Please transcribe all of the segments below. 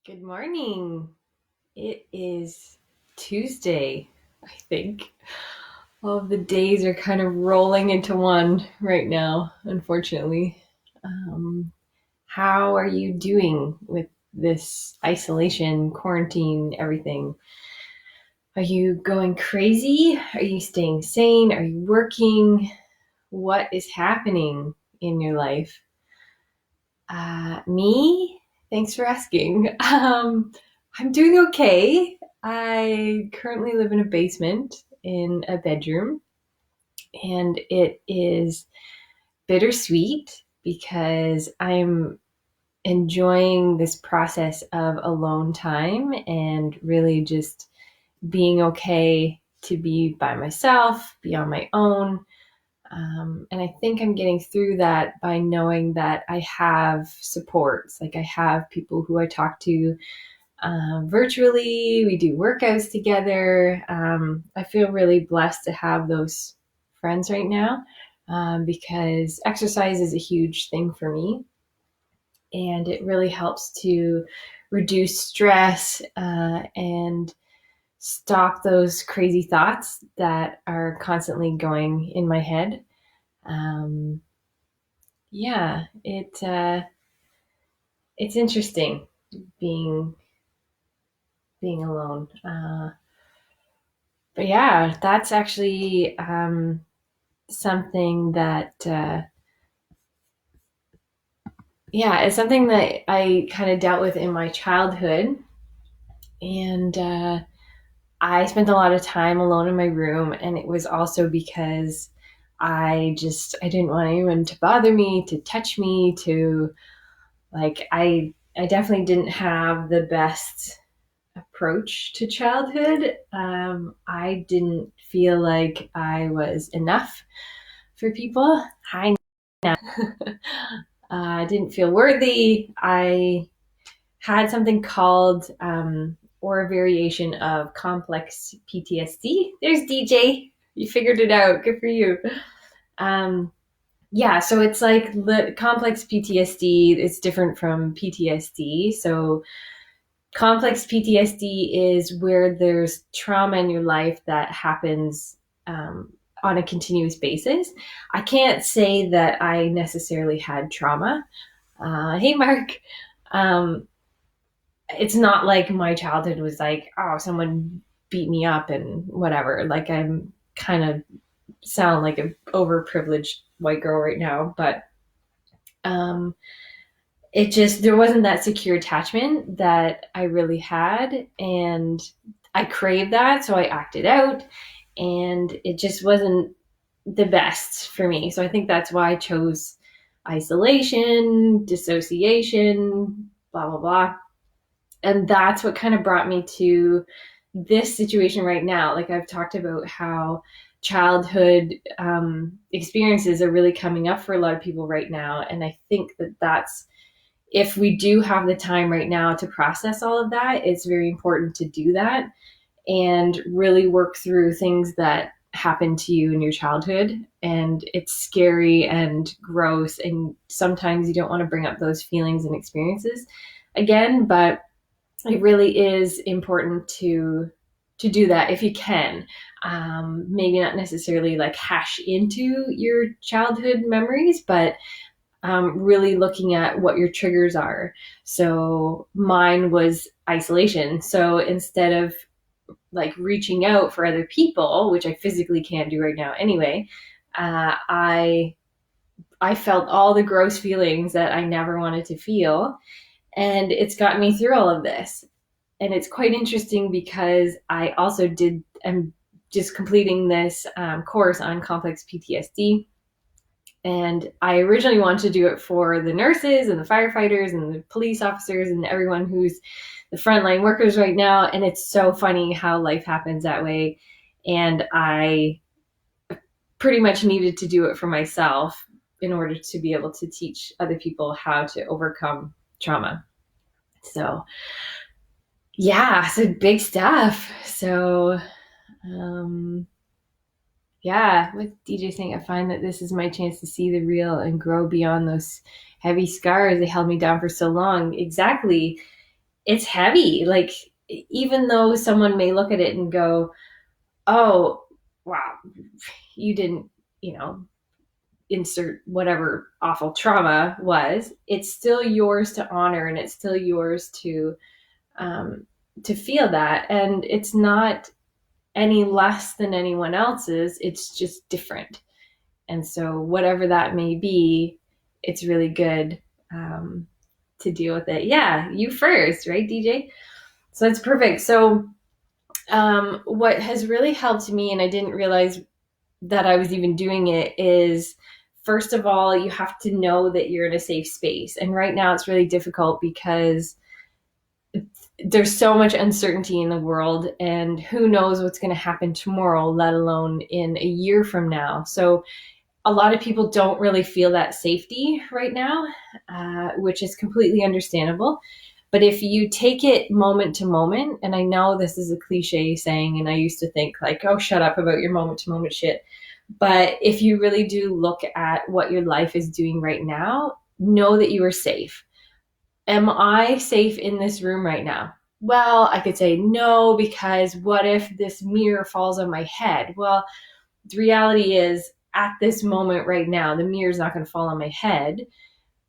Good morning. It is Tuesday, I think. All of the days are kind of rolling into one right now, unfortunately. Um, how are you doing with this isolation, quarantine, everything? Are you going crazy? Are you staying sane? Are you working? What is happening in your life? Me? Thanks for asking. I'm doing okay. I currently live in a basement in a bedroom, and it is bittersweet because I'm enjoying this process of alone time and really just being okay to be by myself, be on my own. And I think I'm getting through that by knowing that I have supports. Like I have people who I talk to virtually. We do workouts together. I feel really blessed to have those friends right now because exercise is a huge thing for me. And it really helps to reduce stress and stop those crazy thoughts that are constantly going in my head. Um, yeah, it's interesting being being alone. But yeah, that's actually something that yeah, it's something that I kind of dealt with in my childhood, and I spent a lot of time alone in my room, and it was also because I didn't want anyone to bother me, to touch me, to like I definitely didn't have the best approach to childhood. I didn't feel like I was enough for people. I didn't feel worthy. I had something called, or a variation of complex PTSD. There's DJ. You figured it out. Good for you. Um, yeah, so it's like the complex PTSD is different from PTSD. So complex PTSD is where there's trauma in your life that happens on a continuous basis. I can't say that I necessarily had trauma. Hey, Mark. Um, it's not like my childhood was like, oh, someone beat me up and whatever. Like I'm kind of sound like an overprivileged white girl right now, but um, it just there wasn't that secure attachment that I really had, and I craved that, so I acted out, and it just wasn't the best for me. So I think that's why I chose isolation, dissociation, blah blah blah, and that's what kind of brought me to this situation right now. Like I've talked about how childhood experiences are really coming up for a lot of people right now, and I think that that's if we do have the time right now to process all of that, it's very important to do that and really work through things that happened to you in your childhood. And it's scary and gross, and sometimes you don't want to bring up those feelings and experiences again, but it really is important to do that if you can. Maybe not necessarily like hash into your childhood memories, but really looking at what your triggers are. So mine was isolation. So instead of like reaching out for other people, which I physically can't do right now anyway, uh, I I felt all the gross feelings that I never wanted to feel, and it's gotten me through all of this. And it's quite interesting because I also did. I'm just completing this course on complex PTSD, and I originally wanted to do it for the nurses and the firefighters and the police officers and everyone who's the frontline workers right now. And it's so funny how life happens that way. And I pretty much needed to do it for myself in order to be able to teach other people how to overcome trauma. So, yeah, so big stuff. So, um, yeah, with DJ saying, I find that this is my chance to see the real and grow beyond those heavy scars. They held me down for so long. Exactly. it's heavy. Like, even though someone may look at it and go, oh, wow, you didn't, you know, insert whatever awful trauma was, it's still yours to honor, and it's still yours to feel that. And it's not any less than anyone else's, it's just different. And so, whatever that may be, it's really good to deal with it. Yeah, you first, right, DJ? So that's perfect. So, what has really helped me, and I didn't realize that I was even doing it, is first of all, you have to know that you're in a safe space. And right now, it's really difficult because there's so much uncertainty in the world, and who knows what's going to happen tomorrow, let alone in a year from now. So, a lot of people don't really feel that safety right now, which is completely understandable. But if you take it moment to moment, and I know this is a cliche saying, and I used to think like, oh, shut up about your moment to moment shit. But if you really do look at what your life is doing right now, know that you are safe. Am I safe in this room right now? Well, I could say no, because what if this mirror falls on my head? Well, the reality is, at this moment right now, the mirror is not going to fall on my head.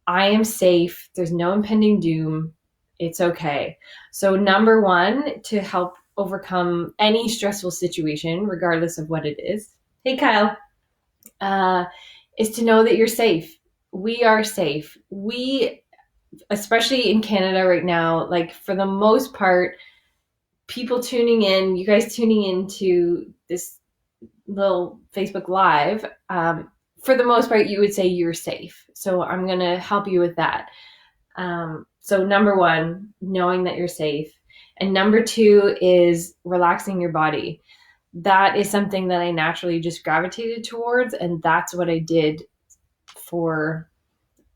I am safe. There's no impending doom. It's okay. So, number one, to help overcome any stressful situation, regardless of what it is, hey, Kyle, is to know that you're safe. We are safe. We, especially in Canada right now, like, for the most part, people tuning in, you guys tuning into this little Facebook Live, for the most part, you would say you're safe. So I'm going to help you with that. So number one, knowing that you're safe. And number two is relaxing your body. That is something that I naturally just gravitated towards. And that's what I did for,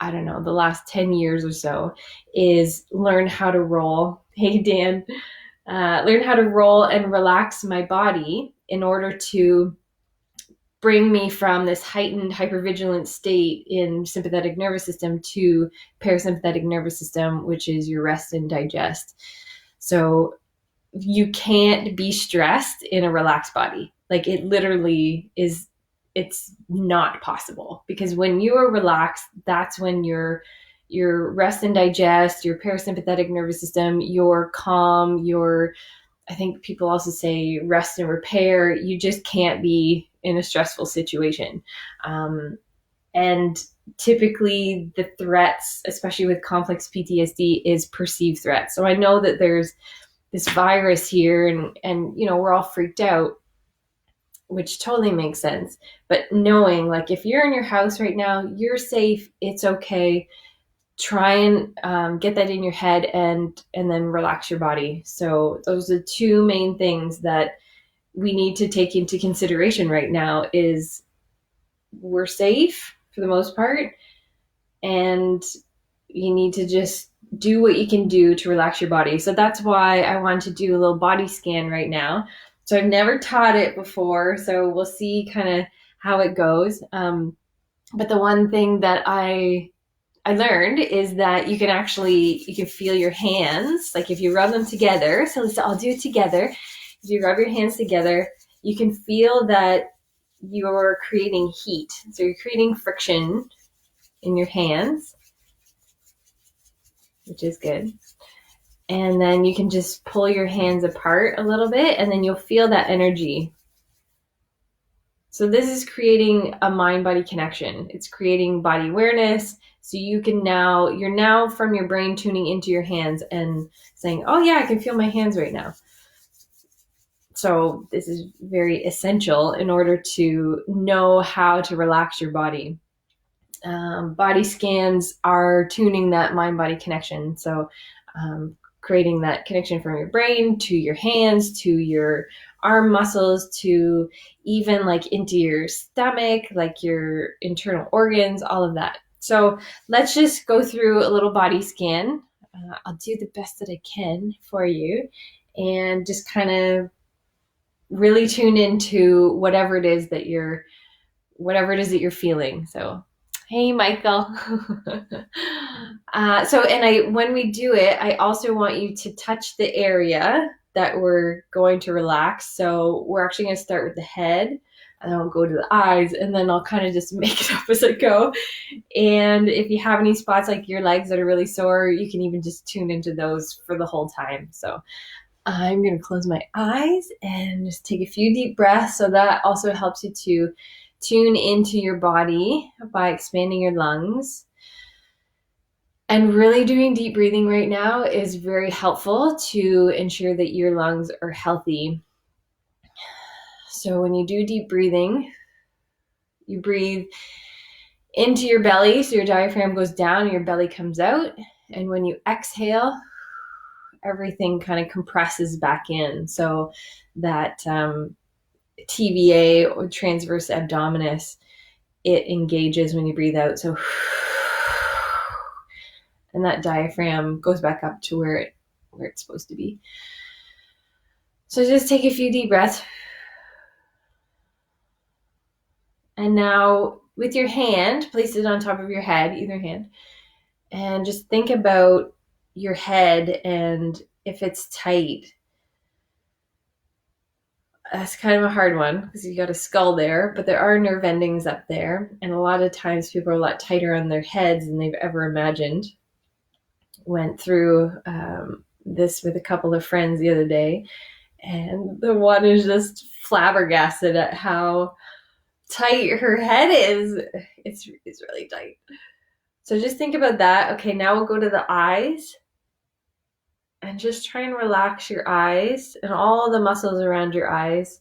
I don't know, the last 10 years or so, is learn how to roll. Hey, Dan. Learn how to roll and relax my body in order to bring me from this heightened hypervigilant state in sympathetic nervous system to parasympathetic nervous system, which is your rest and digest. So you can't be stressed in a relaxed body. Like, it literally is, it's not possible, because when you are relaxed, that's when your rest and digest, your parasympathetic nervous system, your calm, your, I think people also say rest and repair. You just can't be in a stressful situation. And typically the threats, especially with complex PTSD, is perceived threats. So I know that there's this virus here, and you know, we're all freaked out, which totally makes sense. But knowing, like, if you're in your house right now, you're safe, it's okay. Try and get that in your head, and then relax your body. So those are the two main things that we need to take into consideration right now. Is we're safe for the most part, and you need to just do what you can do to relax your body. So that's why I want to do a little body scan right now. So I've never taught it before, so we'll see kind of how it goes. But the one thing that I learned is that you can feel your hands, like if you rub them together. So let's all do it together. If you rub your hands together, you can feel that you're creating heat. So you're creating friction in your hands, which is good. And then you can just pull your hands apart a little bit, and then you'll feel that energy. So this is creating a mind-body connection. It's creating body awareness. So you're now from your brain tuning into your hands and saying, oh yeah, I can feel my hands right now. So this is very essential in order to know how to relax your body. Body scans are tuning that mind-body connection. So creating that connection from your brain to your hands, to your arm muscles, to even like into your stomach, like your internal organs, all of that. So let's just go through a little body scan. I'll do the best that I can for you, and just kind of really tune into whatever it is that you're feeling. So Hey, Michael. When we do it, I also want you to touch the area that we're going to relax. So we're actually going to start with the head, and then we'll go to the eyes, and then I'll kind of just make it up as I go. And if you have any spots like your legs that are really sore, you can even just tune into those for the whole time. So I'm going to close my eyes and just take a few deep breaths. So that also helps you to tune into your body by expanding your lungs. And really doing deep breathing right now is very helpful to ensure that your lungs are healthy. So when you do deep breathing, you breathe into your belly, so your diaphragm goes down and your belly comes out. And when you exhale, everything kind of compresses back in. So that TVA, or transverse abdominis, it engages when you breathe out. So, and that diaphragm goes back up to where it's supposed to be. So just take a few deep breaths. And now with your hand, place it on top of your head, either hand, and just think about your head and if it's tight. That's kind of a hard one because you got a skull there, but there are nerve endings up there. And a lot of times people are a lot tighter on their heads than they've ever imagined. Went through this with a couple of friends the other day, and the one is just flabbergasted at how tight her head is. It's really tight. So just think about that. Okay, now we'll go to the eyes. And just try and relax your eyes and all the muscles around your eyes.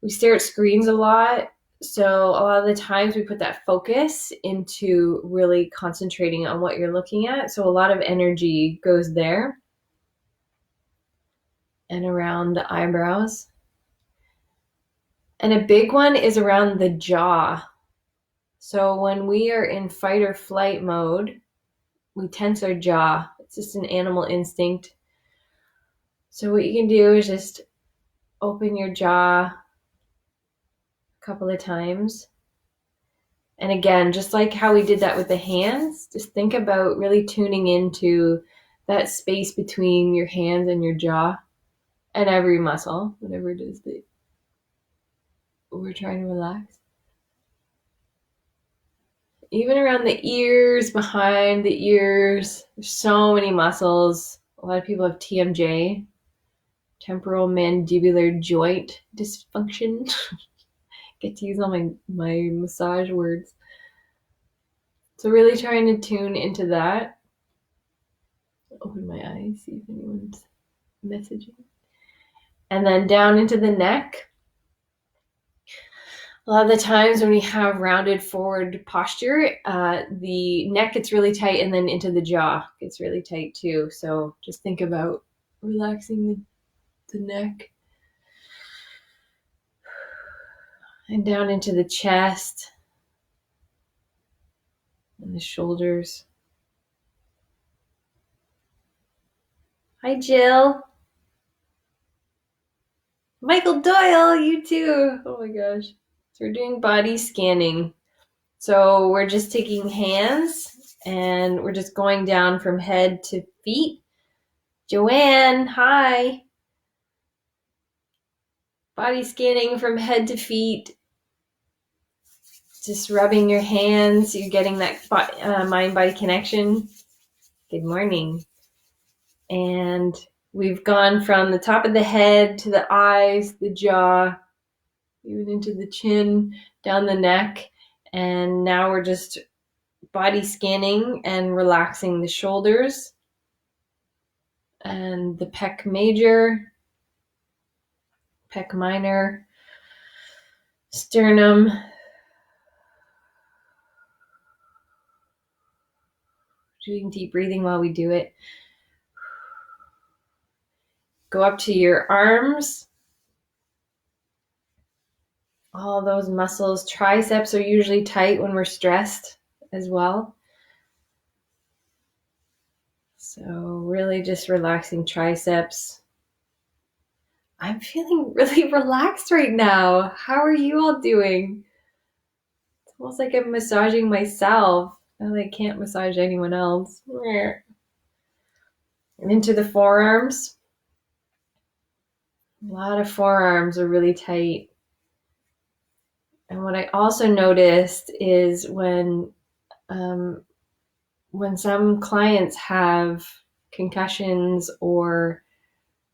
We stare at screens a lot, so a lot of the times we put that focus into really concentrating on what you're looking at. So a lot of energy goes there and around the eyebrows. And a big one is around the jaw. So when we are in fight or flight mode, we tense our jaw. It's just an animal instinct. So what you can do is just open your jaw a couple of times. And again, just like how we did that with the hands, just think about really tuning into that space between your hands and your jaw and every muscle, whatever it is that we're trying to relax. Even around the ears, behind the ears, there's so many muscles. A lot of people have TMJ, temporal mandibular joint dysfunction. Get to use all my massage words. So really trying to tune into that. Open my eyes, see if anyone's messaging. And then down into the neck. A lot of the times when we have rounded forward posture, the neck gets really tight, and then into the jaw gets really tight too. So just think about relaxing the neck. And down into the chest and the shoulders. Hi, Jill. Michael Doyle, you too. Oh my gosh. So we're doing body scanning. So we're just taking hands and we're just going down from head to feet. Joanne, hi. Body scanning from head to feet. Just rubbing your hands. You're getting that mind-body connection. Good morning. And we've gone from the top of the head to the eyes, the jaw, even into the chin, down the neck. And now we're just body scanning and relaxing the shoulders and the pec major, pec minor, sternum, doing deep breathing while we do it. Go up to your arms. All those muscles. Triceps are usually tight when we're stressed as well. So really just relaxing triceps. I'm feeling really relaxed right now. How are you all doing? It's almost like I'm massaging myself. I can't massage anyone else. And into the forearms. A lot of forearms are really tight. And what I also noticed is when some clients have concussions or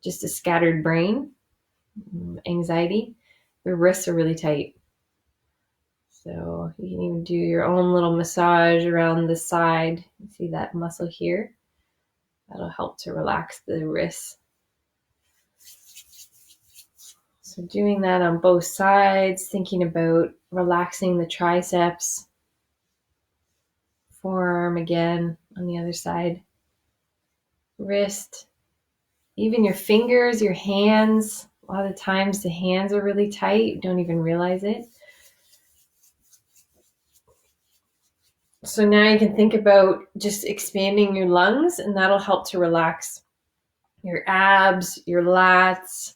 just a scattered brain, anxiety, their wrists are really tight. So you can even do your own little massage around the side. See that muscle here? That'll help to relax the wrists. So doing that on both sides, thinking about relaxing the triceps, forearm again on the other side, wrist, even your fingers, your hands. A lot of times the hands are really tight, you don't even realize it. So now you can think about just expanding your lungs, and that'll help to relax your abs, your lats,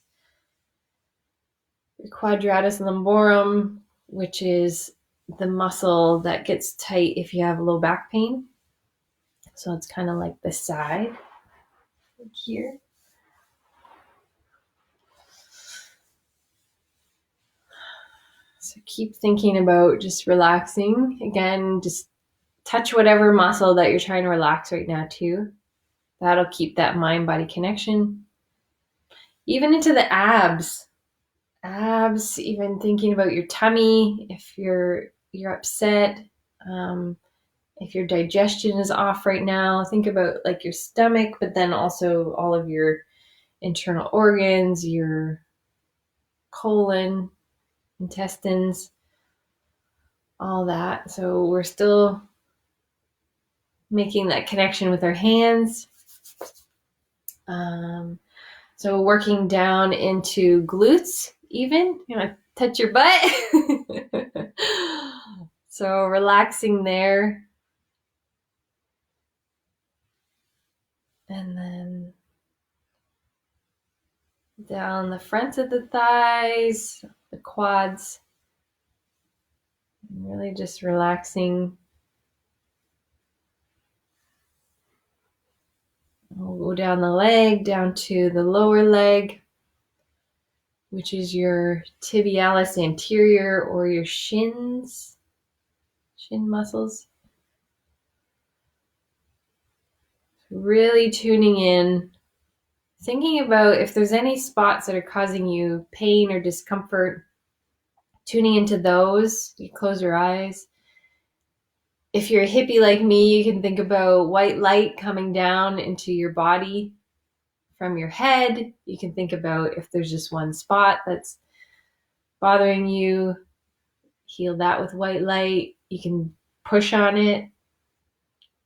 your quadratus lumborum, which is the muscle that gets tight if you have low back pain. So it's kind of like the side here. So keep thinking about just relaxing. Again, just touch whatever muscle that you're trying to relax right now too. That'll keep that mind-body connection. Even into the abs. Abs, even thinking about your tummy, if you're upset, if your digestion is off right now, think about like your stomach, but then also all of your internal organs, your colon, intestines, all that. So we're still making that connection with our hands. So working down into glutes, even, you know, touch your butt. So relaxing there. And then down the front of the thighs, the quads. And really just relaxing. We'll go down the leg, down to the lower leg, which is your tibialis anterior or your shins, shin muscles. Really tuning in, thinking about if there's any spots that are causing you pain or discomfort, tuning into those. You close your eyes. If you're a hippie like me, you can think about white light coming down into your body from your head. You can think about if there's just one spot that's bothering you, heal that with white light. You can push on it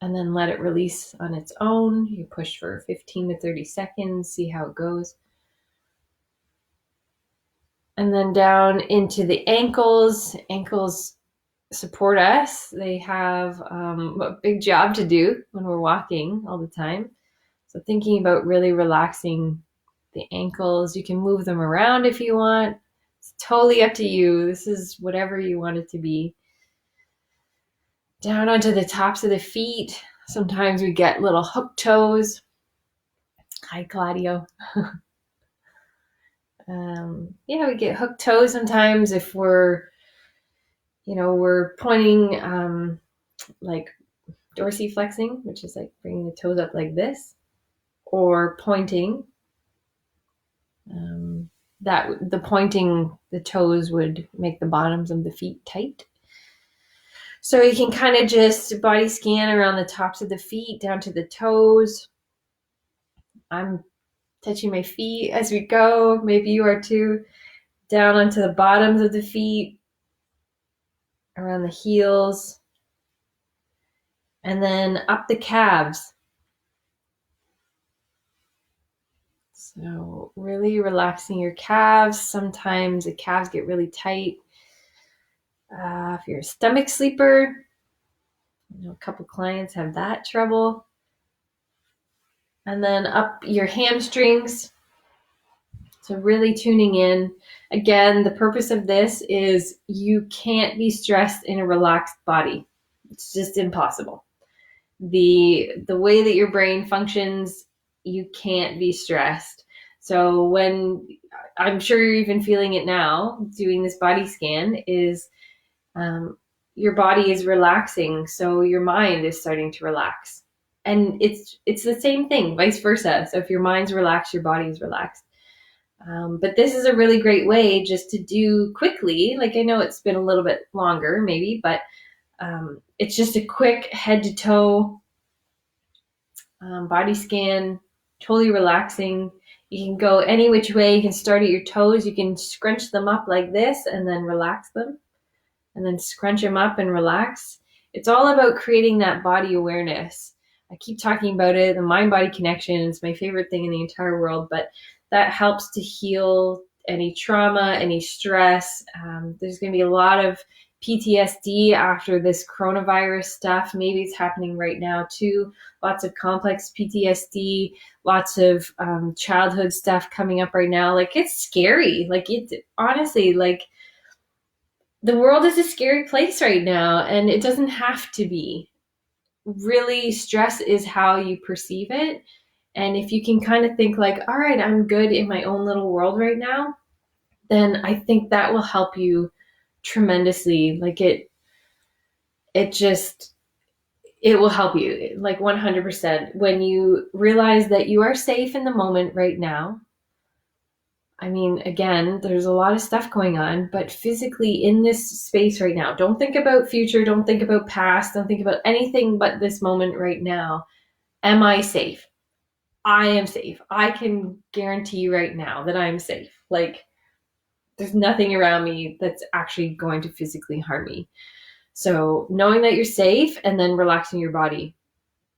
and then let it release on its own. You push for 15 to 30 seconds, see how it goes. And then down into the ankles. Ankles support us. They have a big job to do when we're walking all the time. So thinking about really relaxing the ankles. You can move them around if you want. It's totally up to you. This is whatever you want it to be. Down onto the tops of the feet. Sometimes we get little hook toes. Hi, Claudio. We get hook toes sometimes if we're pointing, like dorsiflexing, which is like bringing the toes up like this, or pointing. The toes would make the bottoms of the feet tight. So you can kind of just body scan around the tops of the feet down to the toes. I'm touching my feet as we go. Maybe you are too. Down onto the bottoms of the feet, around the heels, and then up the calves. So really relaxing your calves. Sometimes the calves get really tight. If you're a stomach sleeper, a couple clients have that trouble. And then up your hamstrings. So really tuning in. Again, the purpose of this is you can't be stressed in a relaxed body. It's just impossible. The way that your brain functions, you can't be stressed. So when I'm sure you're even feeling it now, doing this body scan is your body is relaxing, so your mind is starting to relax. And it's the same thing, vice versa. So if your mind's relaxed, your body is relaxed. But this is a really great way just to do quickly. Like I know it's been a little bit longer, maybe, but it's just a quick head to toe body scan, totally relaxing. You can go any which way. You can start at your toes. You can scrunch them up like this and then relax them, and then scrunch them up and relax. It's all about creating that body awareness. I keep talking about it, the mind-body connection. It's my favorite thing in the entire world, but that helps to heal any trauma, any stress. There's going to be a lot of PTSD after this coronavirus stuff. Maybe it's happening right now too. Lots of complex PTSD, lots of childhood stuff coming up right now. Like it's scary. Like it honestly, like the world is a scary place right now, and it doesn't have to be. Really, stress is how you perceive it. And if you can kind of think like, all right, I'm good in my own little world right now, then I think that will help you tremendously. Like it will help you like 100% when you realize that you are safe in the moment right now. I mean, again, there's a lot of stuff going on, but physically in this space right now, don't think about future, don't think about past, don't think about anything but this moment right now. Am I safe? I am safe. I can guarantee you right now that I'm safe. Like, there's nothing around me that's actually going to physically harm me. So, knowing that you're safe and then relaxing your body,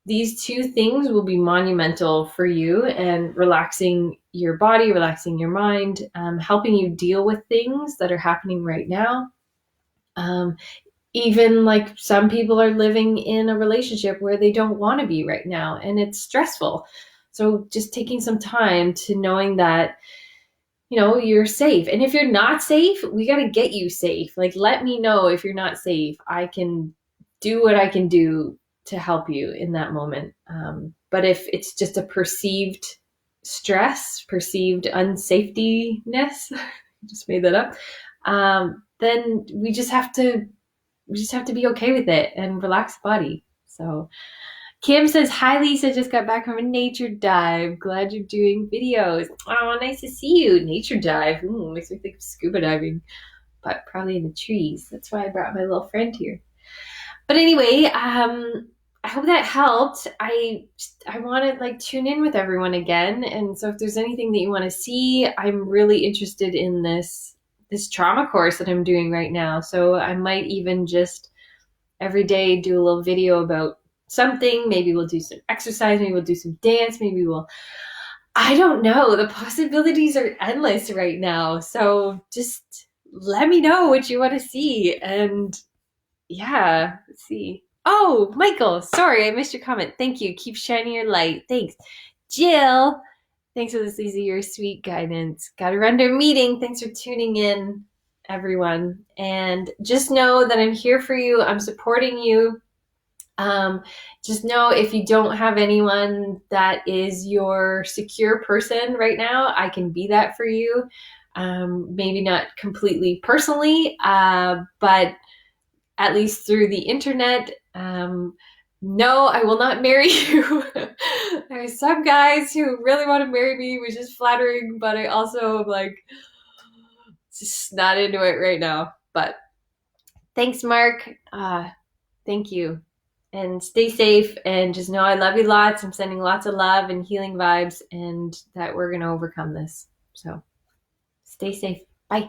these two things will be monumental for you, and relaxing your body, relaxing your mind, helping you deal with things that are happening right now. Um, Even like some people are living in a relationship where they don't want to be right now and it's stressful. So just taking some time to knowing that, you know, you're safe. And if you're not safe, we got to get you safe. Like, let me know if you're not safe. I can do what I can do to help you in that moment. But if it's just a perceived stress, perceived unsafetyness, just made that up, then we just have to be okay with it and relax the body. So Kim says, hi, Lisa. Just got back from a nature dive. Glad you're doing videos. Oh, nice to see you. Nature dive. Ooh, makes me think of scuba diving, but probably in the trees. That's why I brought my little friend here. But anyway, I hope that helped. I want to like tune in with everyone again. And so if there's anything that you want to see, I'm really interested in this trauma course that I'm doing right now. So I might even just every day do a little video about something. Maybe we'll do some exercise, maybe we'll do some dance, maybe I don't know. The possibilities are endless right now. So just let me know what you want to see. And yeah, let's see. Oh, Michael, sorry, I missed your comment. Thank you. Keep shining your light. Thanks. Jill, thanks for this, Lisa. Your sweet guidance. Got to run to a meeting. Thanks for tuning in, everyone. And just know that I'm here for you. I'm supporting you. Just know if you don't have anyone that is your secure person right now, I can be that for you. Maybe not completely personally, but at least through the internet. No, I will not marry you. There are some guys who really want to marry me, which is flattering, but I also am like just not into it right now. But thanks, Mark. Thank you. And stay safe, and just know I love you lots. I'm sending lots of love and healing vibes, and that we're going to overcome this. So stay safe. Bye.